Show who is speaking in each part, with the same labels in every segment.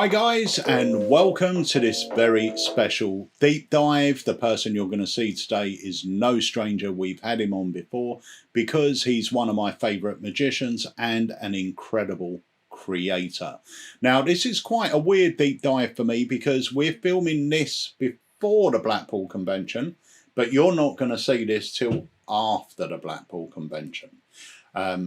Speaker 1: Hi guys, and welcome to this very special deep dive. The person you're going to see today is no stranger. We've had him on before because he's one of my favourite magicians and an incredible creator. Now this is quite a weird deep dive for me because we're filming this before the Blackpool Convention, but you're not going to see this till after the Blackpool Convention.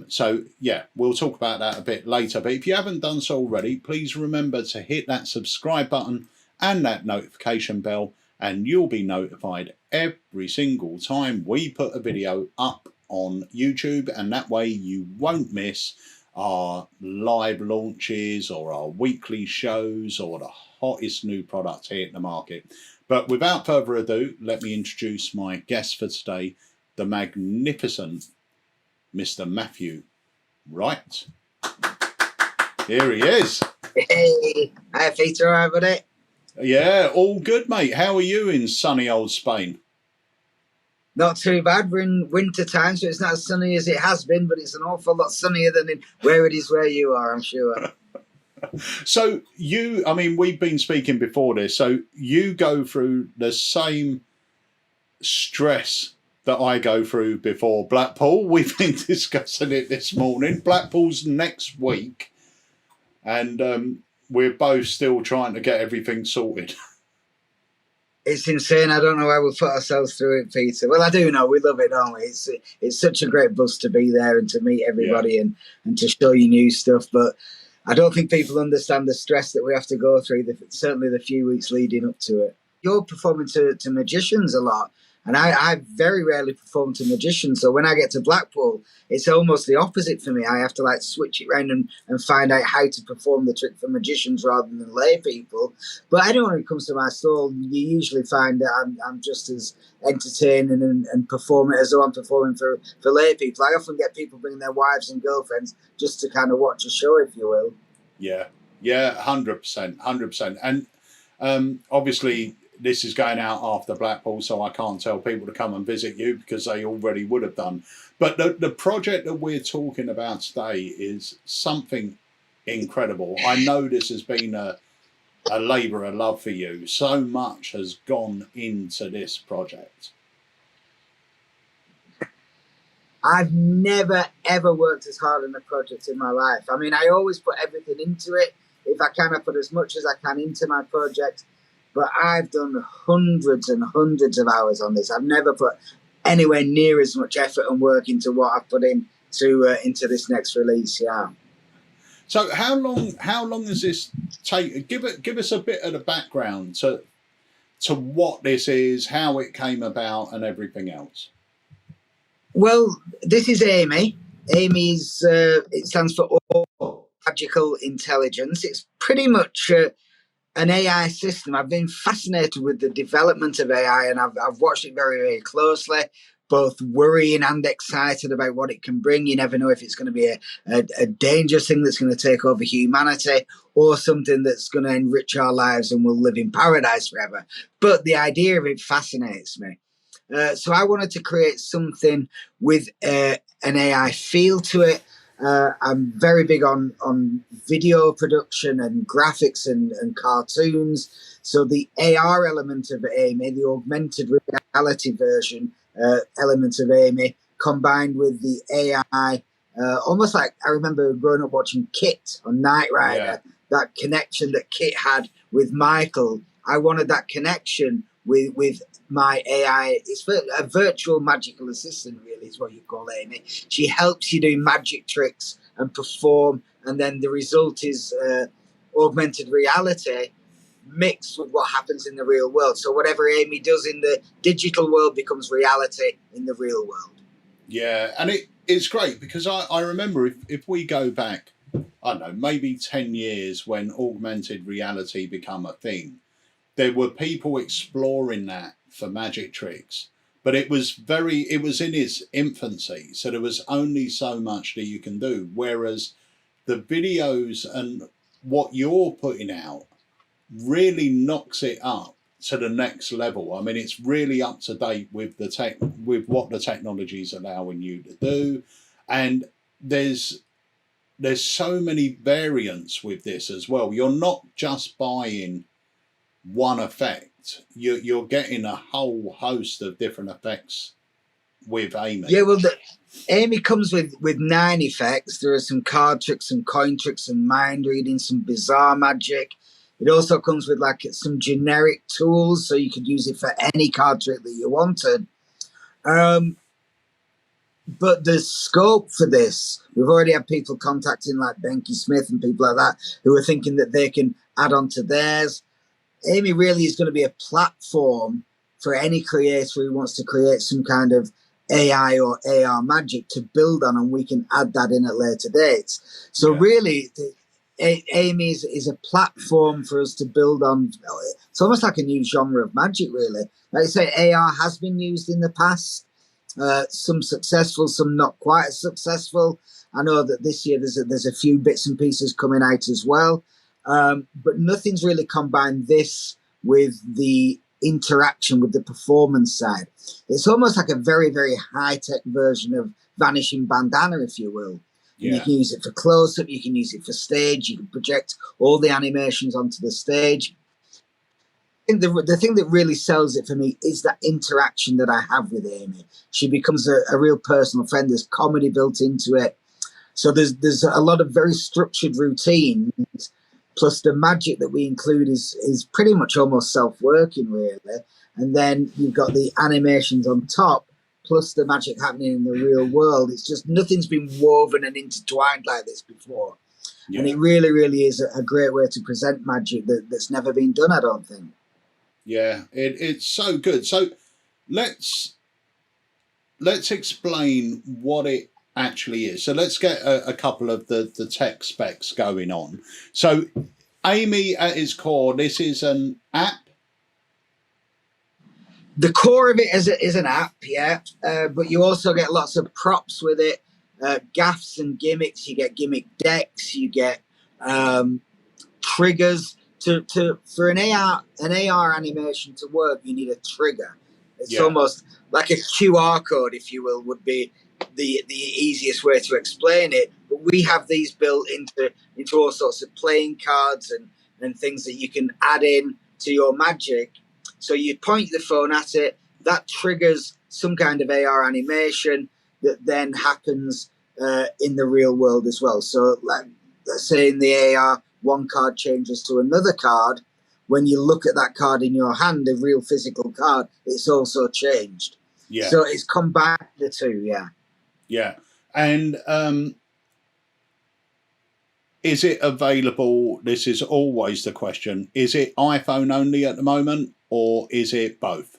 Speaker 1: So yeah, we'll talk about that a bit later, but if you haven't done so already, please remember to hit that subscribe button and that notification bell, and you'll be notified every single time we put a video up on YouTube, and that way you won't miss our live launches or our weekly shows or the hottest new product hitting the market. But without further ado, let me introduce my guest for today, the magnificent Mr. Matthew Wright. Here he is.
Speaker 2: Hey, hi Peter, how about it?
Speaker 1: Yeah, all good, mate. How are you in sunny old Spain?
Speaker 2: Not too bad. We're in winter time, so it's not as sunny as it has been, but it's an awful lot sunnier than in where it is where you are, I'm sure.
Speaker 1: So you, I mean, we've been speaking before this, so you go through the same stress that I go through before Blackpool. We've been discussing it this morning. Blackpool's next week, and we're both still trying to get everything sorted.
Speaker 2: It's insane. I don't know how we'll put ourselves through it, Peter. Well, I do know. We love it, don't we? It's such a great buzz to be there and to meet everybody and to show you new stuff. But I don't think people understand the stress that we have to go through, certainly the few weeks leading up to it. You're performing to magicians a lot. And I very rarely perform to magicians. So when I get to Blackpool, it's almost the opposite for me. I have to like switch it around and find out how to perform the trick for magicians rather than lay people. But I don't, when it comes to my stall, you usually find that I'm just as entertaining and perform it as though I'm performing for lay people. I often get people bringing their wives and girlfriends just to kind of watch a show, if you will.
Speaker 1: Yeah, 100%. And obviously, this is going out after Blackpool, so I can't tell people to come and visit you because they already would have done. But the project that we're talking about today is something incredible. I know this has been a labour of love for you. So much has gone into this project.
Speaker 2: I've never, ever worked as hard on a project in my life. I mean, I always put everything into it. If I can, I put as much as I can into my project. But I've done hundreds and hundreds of hours on this. I've never put anywhere near as much effort and work into what I've put into this next release. Yeah.
Speaker 1: So how long does this take? Give us a bit of the background to what this is, how it came about, and everything else.
Speaker 2: Well, this is Amy. Amy's it stands for Magical Intelligence. It's pretty much an AI system. I've been fascinated with the development of AI, and I've watched it very, very closely, both worrying and excited about what it can bring. You never know if it's going to be a dangerous thing that's going to take over humanity or something that's going to enrich our lives and we'll live in paradise forever. But the idea of it fascinates me. So I wanted to create something with an AI feel to it. I'm very big on video production and graphics and cartoons. So the AR element of Amy, the augmented reality version element of Amy, combined with the AI, almost like I remember growing up watching Kit on Knight Rider, that connection that Kit had with Michael. I wanted that connection with my AI. It's a virtual magical assistant, really, is what you call Amy. She helps you do magic tricks and perform, and then the result is augmented reality mixed with what happens in the real world. So whatever Amy does in the digital world becomes reality in the real world.
Speaker 1: Yeah, and it's great because I remember if we go back, I don't know, maybe 10 years when augmented reality became a thing, there were people exploring that for magic tricks, but it was in its infancy, so there was only so much that you can do, whereas the videos and what you're putting out really knocks it up to the next level. I mean, it's really up to date with with what the technology is allowing you to do, and there's there's so many variants with this as well. You're not just buying one effect. You're getting a whole host of different effects with Amy.
Speaker 2: Yeah, well, Amy comes with 9 effects. There are some card tricks, some coin tricks, some mind reading, some bizarre magic. It also comes with like some generic tools, so you could use it for any card trick that you wanted. But the scope for this, we've already had people contacting like Benke Smith and people like that who are thinking that they can add on to theirs. Amy really is going to be a platform for any creator who wants to create some kind of AI or AR magic to build on, and we can add that in at later dates. So really, Amy is a platform for us to build on. It's almost like a new genre of magic, really. Like I say, AR has been used in the past. Some successful, some not quite as successful. I know that this year there's a few bits and pieces coming out as well, but nothing's really combined this with the interaction with the performance side. It's almost like a very, very high-tech version of Vanishing Bandana, if you will. Yeah. You can use it for close-up, you can use it for stage, you can project all the animations onto the stage. The thing that really sells it for me is that interaction that I have with Amy. She becomes a real personal friend. There's comedy built into it. So there's a lot of very structured routines, plus the magic that we include is pretty much almost self-working, really. And then you've got the animations on top, plus the magic happening in the real world. It's just nothing's been woven and intertwined like this before. Yeah. And it really, really is a great way to present magic that's never been done, I don't think.
Speaker 1: Yeah, it's so good. So let's explain what it actually is. So let's get a couple of the tech specs going on. So Amy, at its core, this is an app.
Speaker 2: The core of it is an app, yeah, but you also get lots of props with it, gaffs and gimmicks. You get gimmick decks, you get triggers. For an AR animation to work, you need a trigger. It's almost like a QR code, if you will, would be the easiest way to explain it. But we have these built into all sorts of playing cards and things that you can add in to your magic. So you point the phone at it, that triggers some kind of AR animation that then happens in the real world as well. So like, let's say in the AR, one card changes to another card. When you look at that card in your hand, a real physical card, it's also changed. Yeah. So it's combined the two, yeah.
Speaker 1: Yeah. And is it available? This is always the question. Is it iPhone only at the moment, or is it both?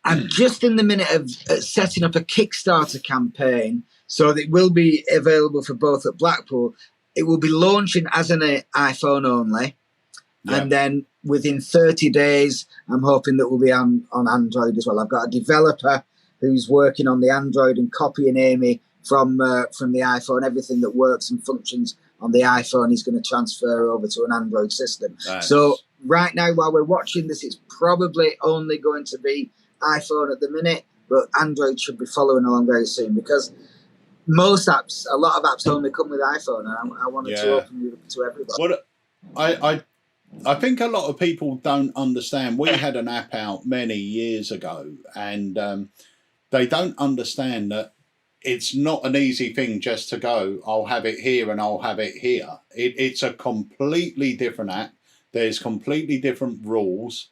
Speaker 2: I'm just in the minute of setting up a Kickstarter campaign, so that it will be available for both at Blackpool. It will be launching as an iPhone only. Yeah. And then within 30 days, I'm hoping that we'll be on Android as well. I've got a developer who's working on the Android and copying Amy from the iPhone. Everything that works and functions on the iPhone, he's going to transfer over to an Android system. Nice. So right now, while we're watching this, it's probably only going to be iPhone at the minute, but Android should be following along very soon, because most apps, a lot of apps only come with iPhone, and I wanted to open it up to everybody.
Speaker 1: What I think a lot of people don't understand. We had an app out many years ago, and they don't understand that it's not an easy thing just to go, I'll have it here and I'll have it here. It's a completely different app. There's completely different rules.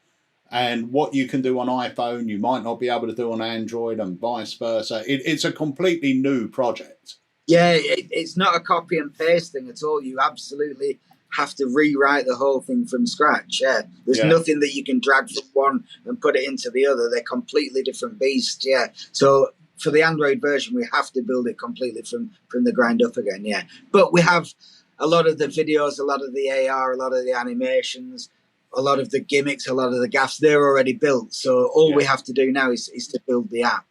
Speaker 1: And what you can do on iPhone, you might not be able to do on Android, and vice versa. It's a completely new project.
Speaker 2: Yeah, it's not a copy and paste thing at all. You absolutely have to rewrite the whole thing from scratch. Yeah, there's nothing that you can drag from one and put it into the other. They're completely different beasts. Yeah, so for the Android version, we have to build it completely from the ground up again. Yeah, but we have a lot of the videos, a lot of the AR, a lot of the animations, a lot of the gimmicks, a lot of the gaffs, they're already built. So all we have to do now is to build the app.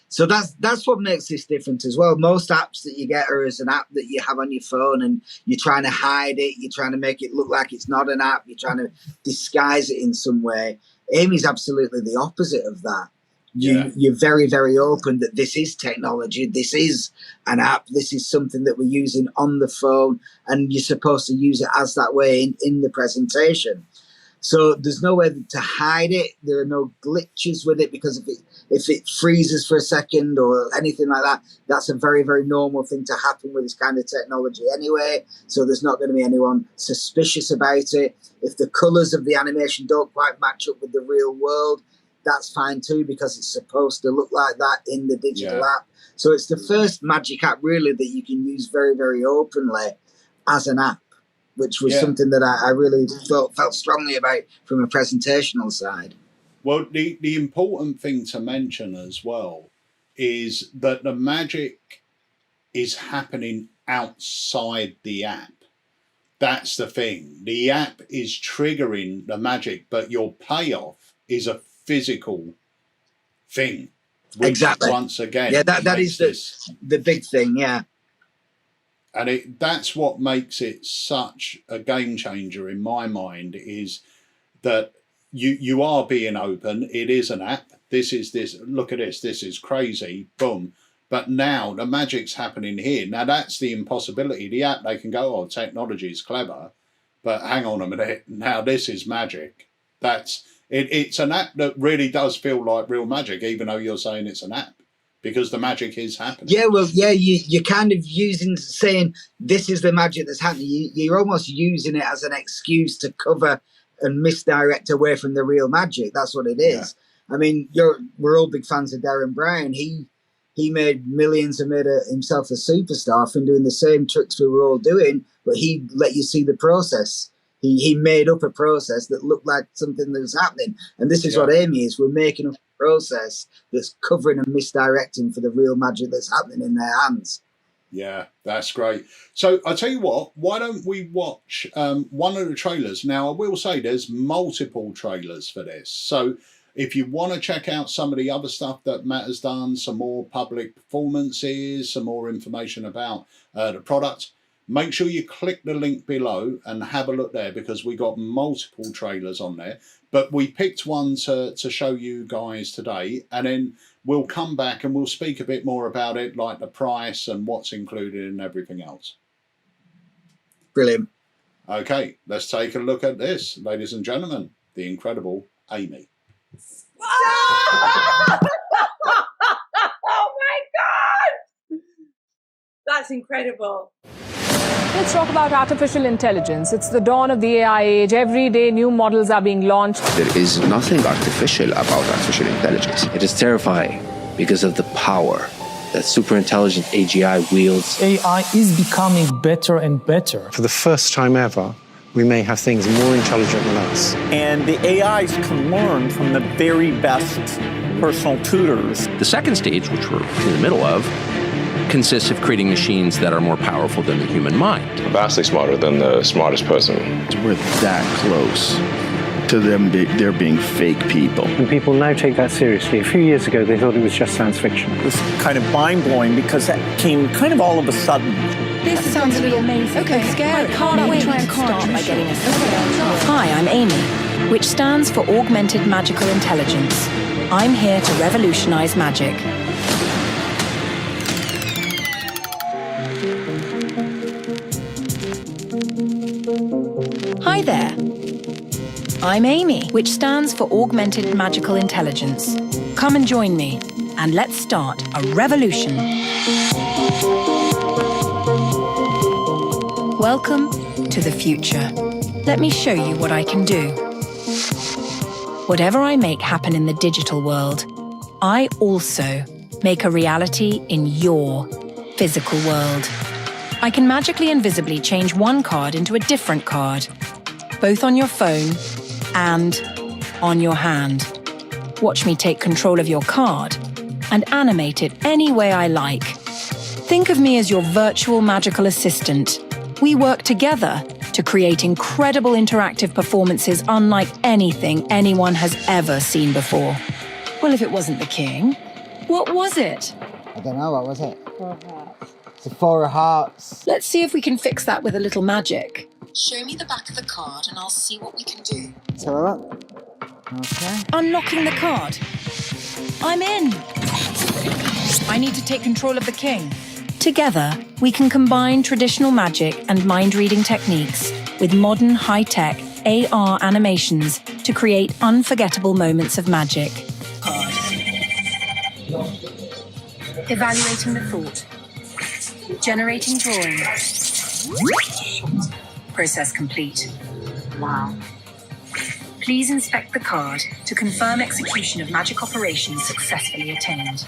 Speaker 2: So that's what makes this different as well. Most apps that you get are as an app that you have on your phone, and you're trying to hide it. You're trying to make it look like it's not an app. You're trying to disguise it in some way. Amy's absolutely the opposite of that. You're very, very open that this is technology, this is an app, this is something that we're using on the phone, and you're supposed to use it as that way in the presentation. So there's no way to hide it. There are no glitches with it, because if it freezes for a second or anything like that, that's a very, very normal thing to happen with this kind of technology anyway. So there's not going to be anyone suspicious about it. If the colours of the animation don't quite match up with the real world, that's fine too, because it's supposed to look like that in the digital app. So it's the first Magic app really that you can use very, very openly as an app, which was something that I really felt strongly about from a presentational side.
Speaker 1: Well, the important thing to mention as well is that the magic is happening outside the app. That's the thing. The app is triggering the magic, but your payoff is a physical thing. Which,
Speaker 2: exactly.
Speaker 1: Once again,
Speaker 2: that is the big thing. Yeah.
Speaker 1: And that's what makes it such a game changer in my mind, is that you are being open. It is an app. This. Look at this. This is crazy. Boom. But now the magic's happening here. Now that's the impossibility. The app, they can go, oh, technology is clever, but hang on a minute. Now this is magic. It's an app that really does feel like real magic, even though you're saying it's an app, because the magic is happening.
Speaker 2: Yeah, well, you're kind of saying this is the magic that's happening. You're almost using it as an excuse to cover and misdirect away from the real magic. That's what it is. Yeah. I mean, we're all big fans of Darren Brown. He made millions and made himself a superstar from doing the same tricks we were all doing, but he let you see the process. He made up a process that looked like something that was happening. And this is what Amy is. We're making up a process that's covering and misdirecting for the real magic that's happening in their hands.
Speaker 1: Yeah, that's great. So I tell you what, why don't we watch one of the trailers? Now, I will say there's multiple trailers for this. So if you want to check out some of the other stuff that Matt has done, some more public performances, some more information about the product, make sure you click the link below and have a look there, because we got multiple trailers on there. But we picked one to show you guys today, and then we'll come back and we'll speak a bit more about it, like the price and what's included and everything else.
Speaker 2: Brilliant.
Speaker 1: Okay, let's take a look at this, ladies and gentlemen. The incredible Amy.
Speaker 3: Oh my God! That's incredible.
Speaker 4: Let's talk about artificial intelligence. It's the dawn of the AI age. Every day, new models are being launched.
Speaker 5: There is nothing artificial about artificial intelligence. It is terrifying because of the power that super intelligent AGI wields.
Speaker 6: AI is becoming better and better.
Speaker 7: For the first time ever, we may have things more intelligent than us.
Speaker 8: And the AIs can learn from the very best personal tutors.
Speaker 5: The second stage, which we're in the middle of, consists of creating machines that are more powerful than the human mind.
Speaker 9: Vastly smarter than the smartest person.
Speaker 10: We're that close to them they're being fake people.
Speaker 6: And people now take that seriously. A few years ago, they thought it was just science fiction.
Speaker 8: It was kind of mind-blowing because that came kind of all of a sudden.
Speaker 11: This sounds a little amazing. Okay, scary. I can't wait to start by getting a Hi, I'm Amy, which stands for Augmented Magical Intelligence. I'm here to revolutionize magic. Hi there. I'm Amy, which stands for Augmented Magical Intelligence. Come and join me, and let's start a revolution. Welcome to the future. Let me show you what I can do. Whatever I make happen in the digital world, I also make a reality in your physical world. I can magically and visibly change one card into a different card, both on your phone and on your hand. Watch me take control of your card and animate it any way I like. Think of me as your virtual magical assistant. We work together to create incredible interactive performances unlike anything anyone has ever seen before. Well, if it wasn't the king, what was it?
Speaker 2: I don't know, what was it? Four of Hearts. It's a Four of Hearts.
Speaker 11: Let's see if we can fix that with a little magic. Show me the back of the card and I'll see what we can do.
Speaker 2: So, okay.
Speaker 11: Unlocking the card. I'm in. I need to take control of the king. Together, we can combine traditional magic and mind-reading techniques with modern high-tech AR animations to create unforgettable moments of magic. Evaluating the thought. Generating drawing. Process complete. Wow. Please inspect the card to confirm execution of magic operations successfully attained.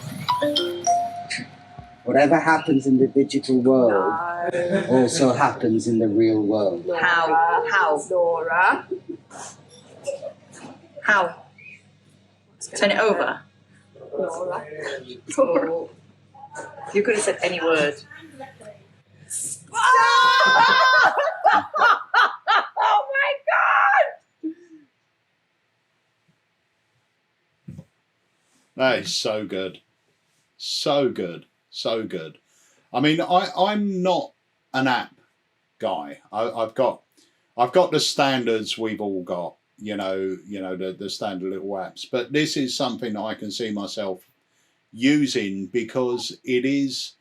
Speaker 2: Whatever happens in the digital world also happens in the real world.
Speaker 3: How? Laura. How? Turn it over. Laura. You could have said any word. Oh my God!
Speaker 1: That is so good. So good. So good. I mean, I'm not an app guy. I've got the standards we've all got, you know, the standard little apps. But this is something that I can see myself using because it is,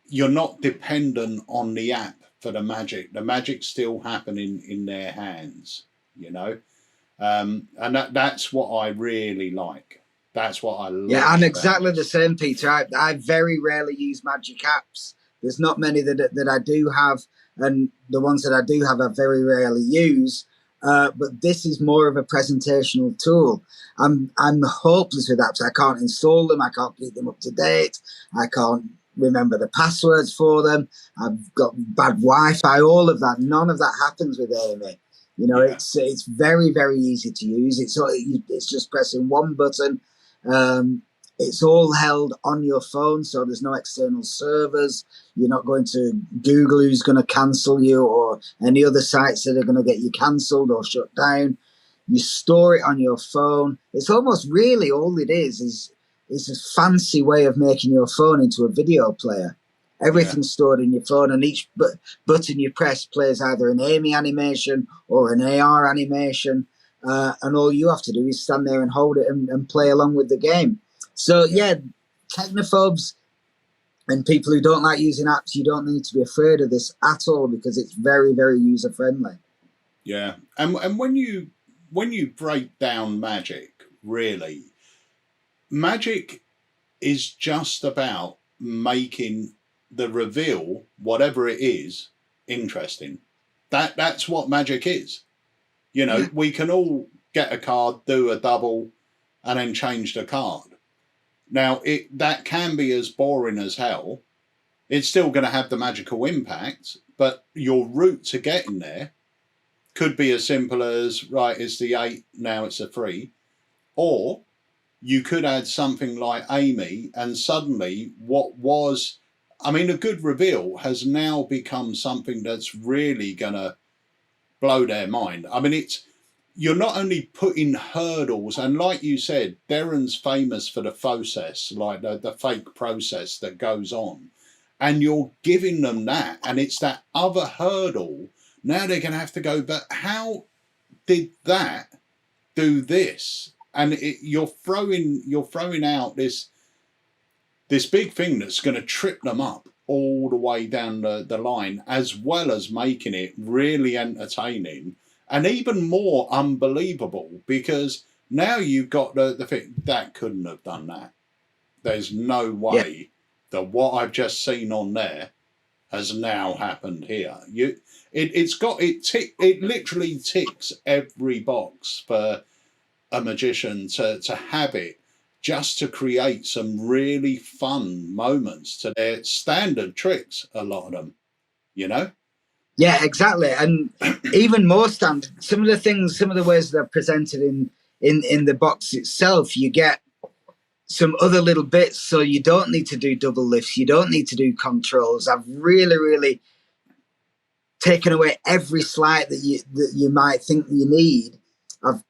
Speaker 1: you're not dependent on the app for the magic. The magic's still happening in their hands, you know. And that's what I really like. That's what I love.
Speaker 2: Yeah, I'm exactly the same, Peter. I very rarely use magic apps. There's not many that I do have, and the ones that I do have I very rarely use. But this is more of a presentational tool. I'm hopeless with apps. I can't install them. I can't keep them up to date. I can't remember the passwords for them. I've got bad Wi-Fi. All of that. None of that happens with Amy. You know, yeah. It's very, very easy to use. It's just pressing one button. It's all held on your phone, so there's no external servers. You're not going to Google who's going to cancel you or any other sites that are going to get you cancelled or shut down. You store it on your phone. It's almost really all it is a fancy way of making your phone into a video player. Everything's stored in your phone, and each button you press plays either an Amy animation or an AR animation. And all you have to do is stand there and hold it and play along with the game. So, yeah, technophobes and people who don't like using apps, you don't need to be afraid of this at all because it's very, very user-friendly.
Speaker 1: Yeah. And when you break down magic, really, magic is just about making the reveal, whatever it is, interesting. That's what magic is. You know, we can all get a card, do a double, and then change the card. Now, that can be as boring as hell. It's still going to have the magical impact, but your route to getting there could be as simple as, right, it's the 8, now it's a 3. Or you could add something like Amy, and suddenly what was, I mean, a good reveal has now become something that's really going to blow their mind. I mean, you're not only putting hurdles, and like you said, Darren's famous for the process, like the fake process that goes on, and you're giving them that, and it's that other hurdle. Now they're going to have to go, but how did that do this? And you're throwing out this big thing that's going to trip them up all the way down the line, as well as making it really entertaining and even more unbelievable, because now you've got the thing that couldn't have done that. There's no way that what I've just seen on there has now happened here. It literally ticks every box for a magician to have it, just to create some really fun moments to their standard tricks, a lot of them, you know?
Speaker 2: Yeah, exactly. And even more standard, some of the ways they're presented in the box itself, you get some other little bits, so you don't need to do double lifts, you don't need to do controls. I've really, really taken away every sleight that you might think you need. I've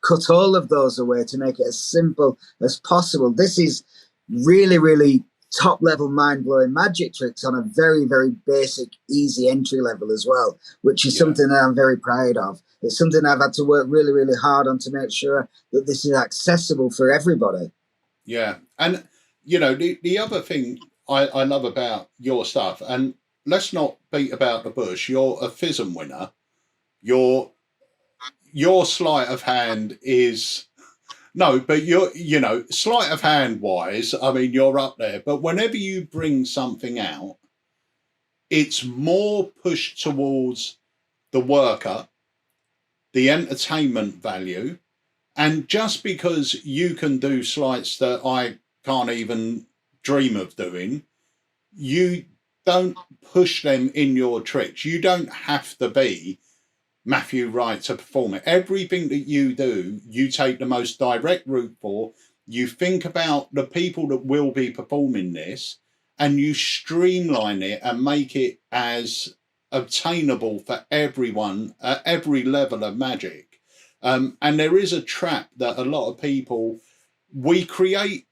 Speaker 2: cut all of those away to make it as simple as possible. This is really, really top level mind-blowing magic tricks on a very, very basic, easy entry level as well, which is something that I'm very proud of. it's something I've had to work really, really hard on to make sure that this is accessible for everybody.
Speaker 1: Yeah. And, the other thing I love about your stuff, and let's not beat about the bush, you're a FISM winner. Your sleight of hand is... No, but sleight of hand wise, I mean, you're up there. But whenever you bring something out, it's more pushed towards the worker, the entertainment value. And just because you can do sleights that I can't even dream of doing, you don't push them in your tricks. You don't have to be Matthew Wright to perform it. Everything that you do, you take the most direct route for. You think about the people that will be performing this, and you streamline it and make it as obtainable for everyone at every level of magic. And there is a trap that a lot of people, we create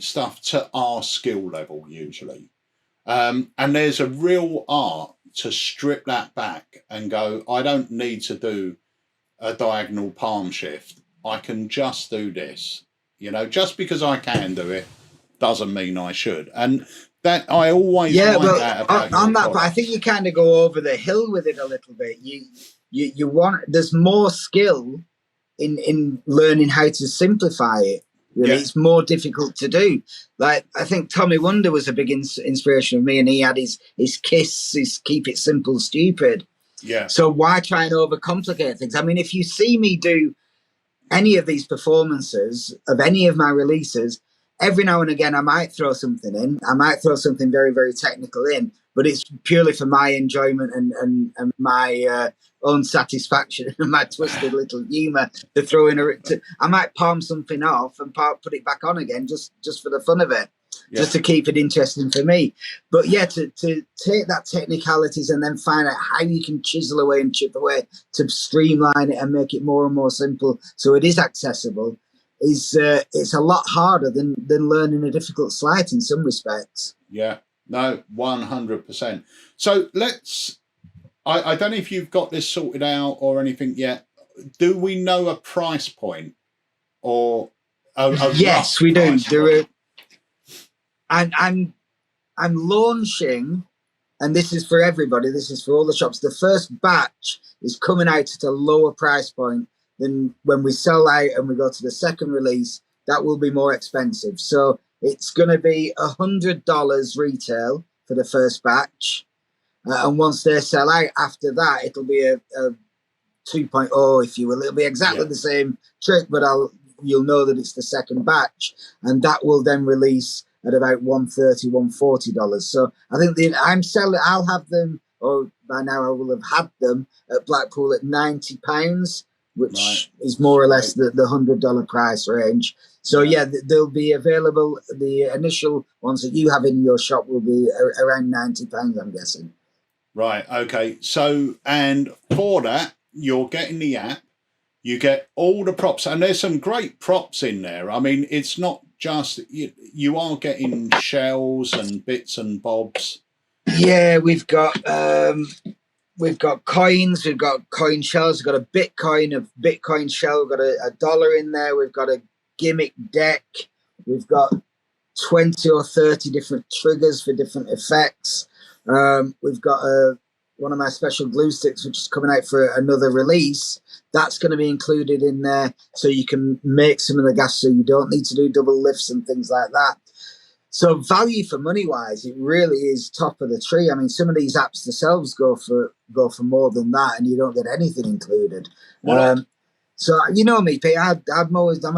Speaker 1: stuff to our skill level usually. And there's a real art to strip that back and go, I don't need to do a diagonal palm shift. I can just do this. Just because I can do it doesn't mean I should. And that I always like that about
Speaker 2: on that, but I think you kind of go over the hill with it a little bit. You want, there's more skill in learning how to simplify it. Really. Yeah. It's more difficult to do. Like, I think Tommy Wonder was a big inspiration of me, and he had his KISS, his keep it simple, stupid.
Speaker 1: Yeah.
Speaker 2: So why try and overcomplicate things? I mean, if you see me do any of these performances of any of my releases, every now and again I might throw something in. I might throw something very, very technical in, but it's purely for my enjoyment and my own satisfaction and my twisted little humour to throw in. I might palm something off and put it back on again just for the fun of it, just to keep it interesting for me. But yeah, to take that technicalities and then find out how you can chisel away and chip away to streamline it and make it more and more simple so it is accessible is it's a lot harder than learning a difficult sleight in some respects.
Speaker 1: Yeah, no, 100%. So I don't know if you've got this sorted out or anything yet. Do we know a price point or
Speaker 2: yes, we do. I'm launching, and this is for everybody. This is for all the shops. The first batch is coming out at a lower price point than when we sell out and we go to the second release. That will be more expensive. So it's going to be $100 retail for the first batch. And once they sell out, after that, it'll be a 2.0, if you will. It'll be exactly the same trick, but you'll know that it's the second batch. And that will then release at about $130, $140. So I think I'll have them, or by now I will have had them at Blackpool at £90, which is more or less the $100 price range. So yeah, they'll be available. The initial ones that you have in your shop will be around £90, I'm guessing.
Speaker 1: Right. Okay. So, and for that, you're getting the app, you get all the props, and there's some great props in there. I mean, it's not just, you are getting shells and bits and bobs.
Speaker 2: Yeah, we've got coins, we've got coin shells, we've got a Bitcoin shell, we've got a dollar in there, we've got a gimmick deck, we've got 20 or 30 different triggers for different effects. We've got one of my special glue sticks, which is coming out for another release. That's going to be included in there, so you can make some of the gas, so you don't need to do double lifts and things like that. So value for money wise, it really is top of the tree. I mean, some of these apps themselves go for more than that, and you don't get anything included. So you know me, Pete. I'm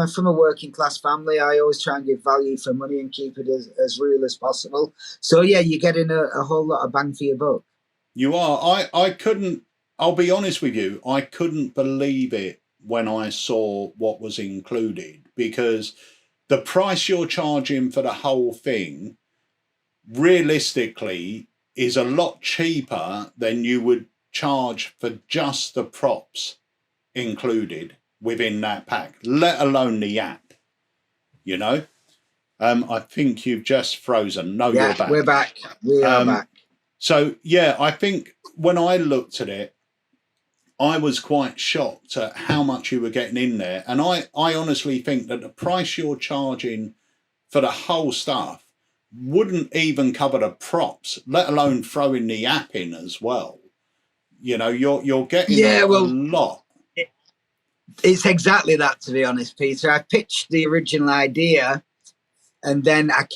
Speaker 2: from a working class family. I always try and give value for money and keep it as real as possible. So yeah, you're getting a whole lot of bang for your buck.
Speaker 1: You are. I couldn't. I'll be honest with you. I couldn't believe it when I saw what was included, because the price you're charging for the whole thing, realistically, is a lot cheaper than you would charge for just the props included within that pack, let alone the app. You know, I think you've just frozen. No, you're back.
Speaker 2: We're back. We are back.
Speaker 1: So yeah, I think when I looked at it, I was quite shocked at how much you were getting in there. And I honestly think that the price you're charging for the whole stuff wouldn't even cover the props, let alone throwing the app in as well. You know, you're getting a lot.
Speaker 2: It's exactly that, to be honest, Peter. I pitched the original idea, and then I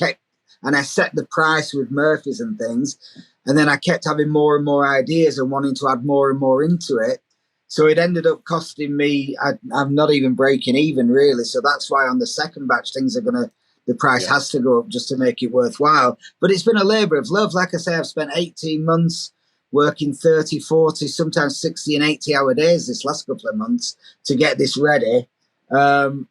Speaker 2: set the price with Murphy's and things, and then I kept having more and more ideas and wanting to add more and more into it. So it ended up costing me, I'm not even breaking even, really. So that's why on the second batch, the price has to go up just to make it worthwhile. But it's been a labour of love. Like I say, I've spent 18 months working 30, 40, sometimes 60 and 80-hour days this last couple of months to get this ready. So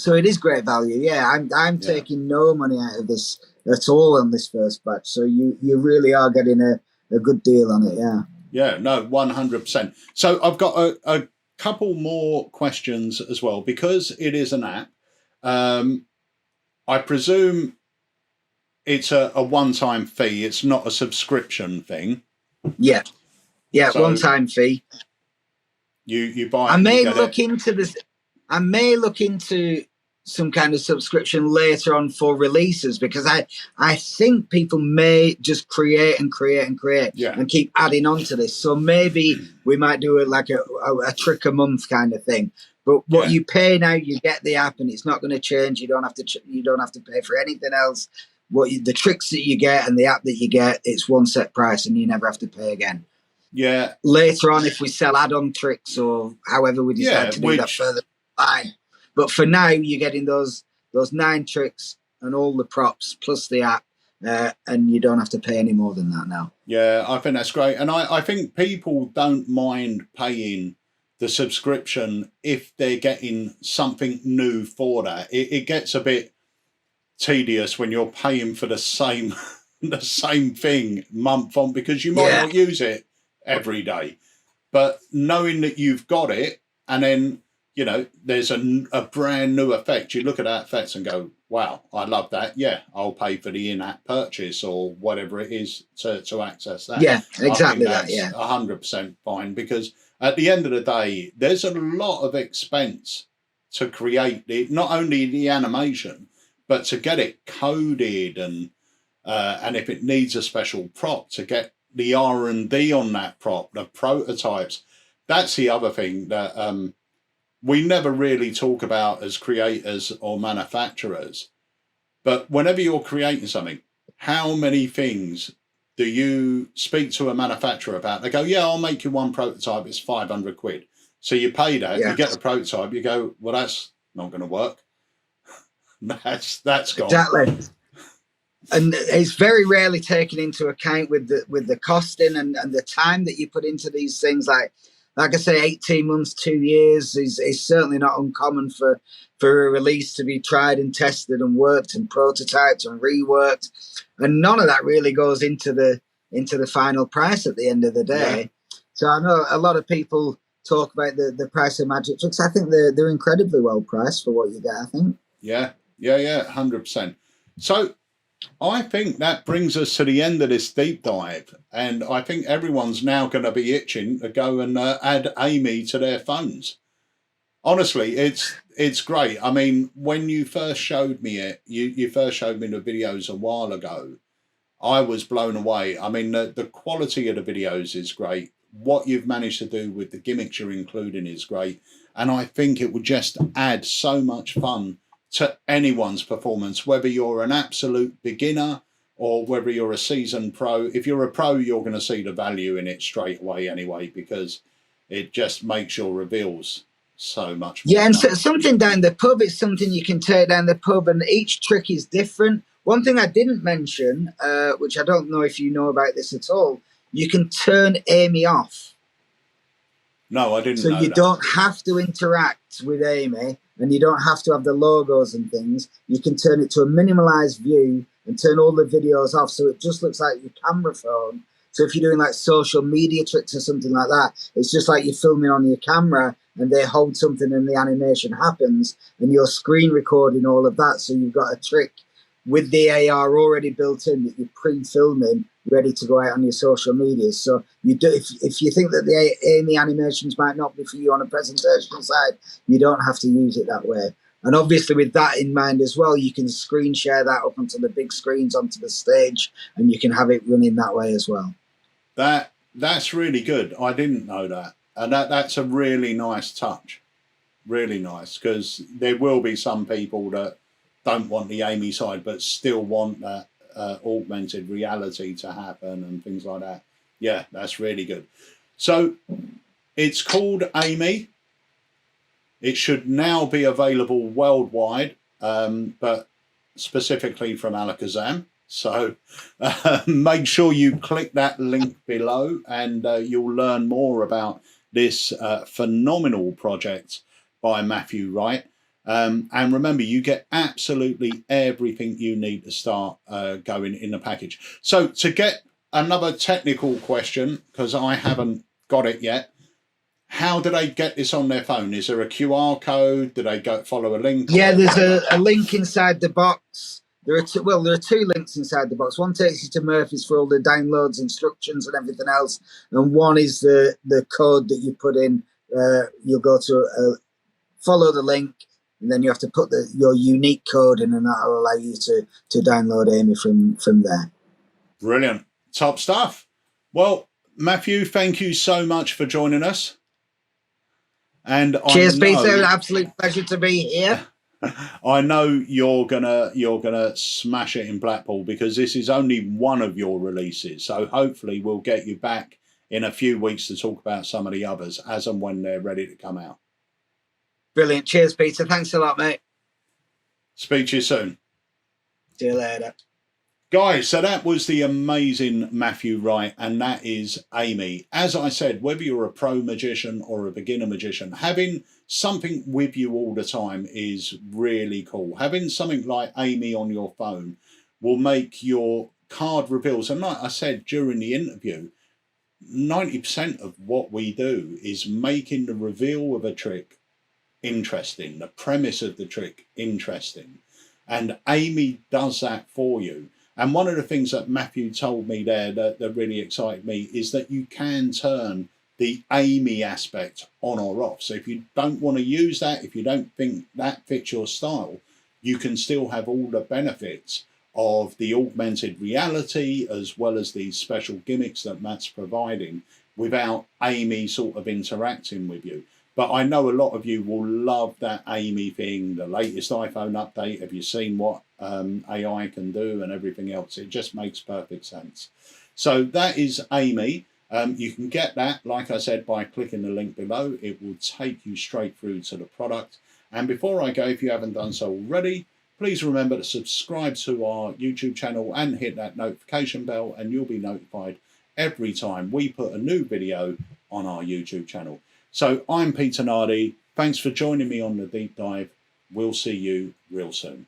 Speaker 2: it is great value. Yeah, I'm taking no money out of this at all on this first batch. So you really are getting a good deal on it. Yeah.
Speaker 1: Yeah, no, 100%. So I've got a couple more questions as well, because it is an app. I presume it's a one-time fee. It's not a subscription thing.
Speaker 2: Yeah. Yeah, so one-time fee.
Speaker 1: You buy it.
Speaker 2: I may look into this. I may look into some kind of subscription later on for releases, because I think people may just create and keep adding on to this. So maybe we might do a trick a month kind of thing. But what you pay now, you get the app, and it's not going to change. You don't have to pay for anything else. The tricks that you get and the app that you get, it's one set price, and you never have to pay again.
Speaker 1: Yeah.
Speaker 2: Later on, if we sell add-on tricks or however we decide to do that further, fine. But for now, you're getting those 9 tricks and all the props plus the app, and you don't have to pay any more than that now.
Speaker 1: Yeah, I think that's great. And I think people don't mind paying the subscription if they're getting something new for that. It gets a bit tedious when you're paying for the same thing month on, because you might not use it every day. But knowing that you've got it, and then there's a brand new effect. You look at that effect and go, wow, I love that. Yeah, I'll pay for the in-app purchase or whatever it is to access that.
Speaker 2: Yeah, exactly that.
Speaker 1: Yeah, 100% fine, because at the end of the day, there's a lot of expense to create not only the animation, but to get it coded and if it needs a special prop, to get the R&D on that prop, the prototypes. That's the other thing that we never really talk about as creators or manufacturers. But whenever you're creating something, how many things do you speak to a manufacturer about? They go, yeah, I'll make you one prototype. It's 500 quid. So you pay that, you get the prototype, you go, well, that's not going to work. That's gone.
Speaker 2: Exactly. And it's very rarely taken into account with the costing and the time that you put into these things. Like I say, 18 months, 2 years is certainly not uncommon for a release to be tried and tested and worked and prototyped and reworked. And none of that really goes into the final price at the end of the day. Yeah. So I know a lot of people talk about the price of magic tricks. I think they're incredibly well priced for what you get, I think.
Speaker 1: Yeah, 100%. So I think that brings us to the end of this deep dive, and I think everyone's now going to be itching to go and add Amy to their phones. Honestly, it's great. I mean, when you first showed me it, you first showed me the videos a while ago, I was blown away. I mean, the quality of the videos is great. What you've managed to do with the gimmicks you're including is great, and I think it would just add so much fun to anyone's performance, whether you're an absolute beginner or whether you're a seasoned pro. If you're a pro, you're going to see the value in it straight away anyway, because it just makes your reveals so much more.
Speaker 2: Yeah, and so something down the pub is something you can take down the pub, and each trick is different. One thing I didn't mention, which I don't know if you know about this at all, you can turn Amy off.
Speaker 1: No, I didn't know
Speaker 2: So you
Speaker 1: that.
Speaker 2: don't have to interact with Amy, and you don't have to have the logos and things. You can turn it to a minimalized view and turn all the videos off, so it just looks like your camera phone. So if you're doing like social media tricks or something like that, it's just like you're filming on your camera and they hold something and the animation happens, and you're screen recording all of that. So you've got a trick with the AR already built in that you're pre-filming ready to go out on your social medias. So you do, if you think that the Amy animations might not be for you on a presentation side, you don't have to use it that way. And obviously with that in mind as well, you can screen share that up onto the big screens onto the stage, and you can have it running that way as well.
Speaker 1: That's really good. I didn't know that. And that's a really nice touch. Really nice, because there will be some people that don't want the Amy side but still want that augmented reality to happen and things like that. Yeah, that's really good. So it's called Amy. It should now be available worldwide, but specifically from Alakazam. So make sure you click that link below, and you'll learn more about this phenomenal project by Matthew Wright. And remember, you get absolutely everything you need to start going in the package. So to get another technical question, because I haven't got it yet, how do they get this on their phone? Is there a QR code? Do they go follow a link?
Speaker 2: Yeah, there's a link inside the box. There are two links inside the box. One takes you to Murphy's for all the downloads, instructions, and everything else, and one is the code that you put in. You'll go to follow the link, and then you have to put your unique code in, and that'll allow you to download Amy from there.
Speaker 1: Brilliant, top stuff. Well, Matthew, thank you so much for joining us. And
Speaker 2: cheers, Peter. Absolute pleasure to be here.
Speaker 1: I know you're gonna smash it in Blackpool, because this is only one of your releases. So hopefully we'll get you back in a few weeks to talk about some of the others as and when they're ready to come out.
Speaker 2: Brilliant. Cheers, Peter. Thanks a lot, mate.
Speaker 1: Speak to you soon.
Speaker 2: See you later.
Speaker 1: Guys, so that was the amazing Matthew Wright, and that is Amy. As I said, whether you're a pro magician or a beginner magician, having something with you all the time is really cool. Having something like Amy on your phone will make your card reveals, and like I said during the interview, 90% of what we do is making the reveal of a trick interesting, the premise of the trick interesting, and Amy does that for you. And one of the things that Matthew told me there that really excited me is that you can turn the Amy aspect on or off. So if you don't want to use that, if you don't think that fits your style, you can still have all the benefits of the augmented reality as well as these special gimmicks that Matt's providing without Amy sort of interacting with you. But I know a lot of you will love that Amy thing, the latest iPhone update. Have you seen what AI can do and everything else? It just makes perfect sense. So that is Amy. You can get that, like I said, by clicking the link below. It will take you straight through to the product. And before I go, if you haven't done so already, please remember to subscribe to our YouTube channel and hit that notification bell, and you'll be notified every time we put a new video on our YouTube channel. So I'm Peter Nardi. Thanks for joining me on the deep dive. We'll see you real soon.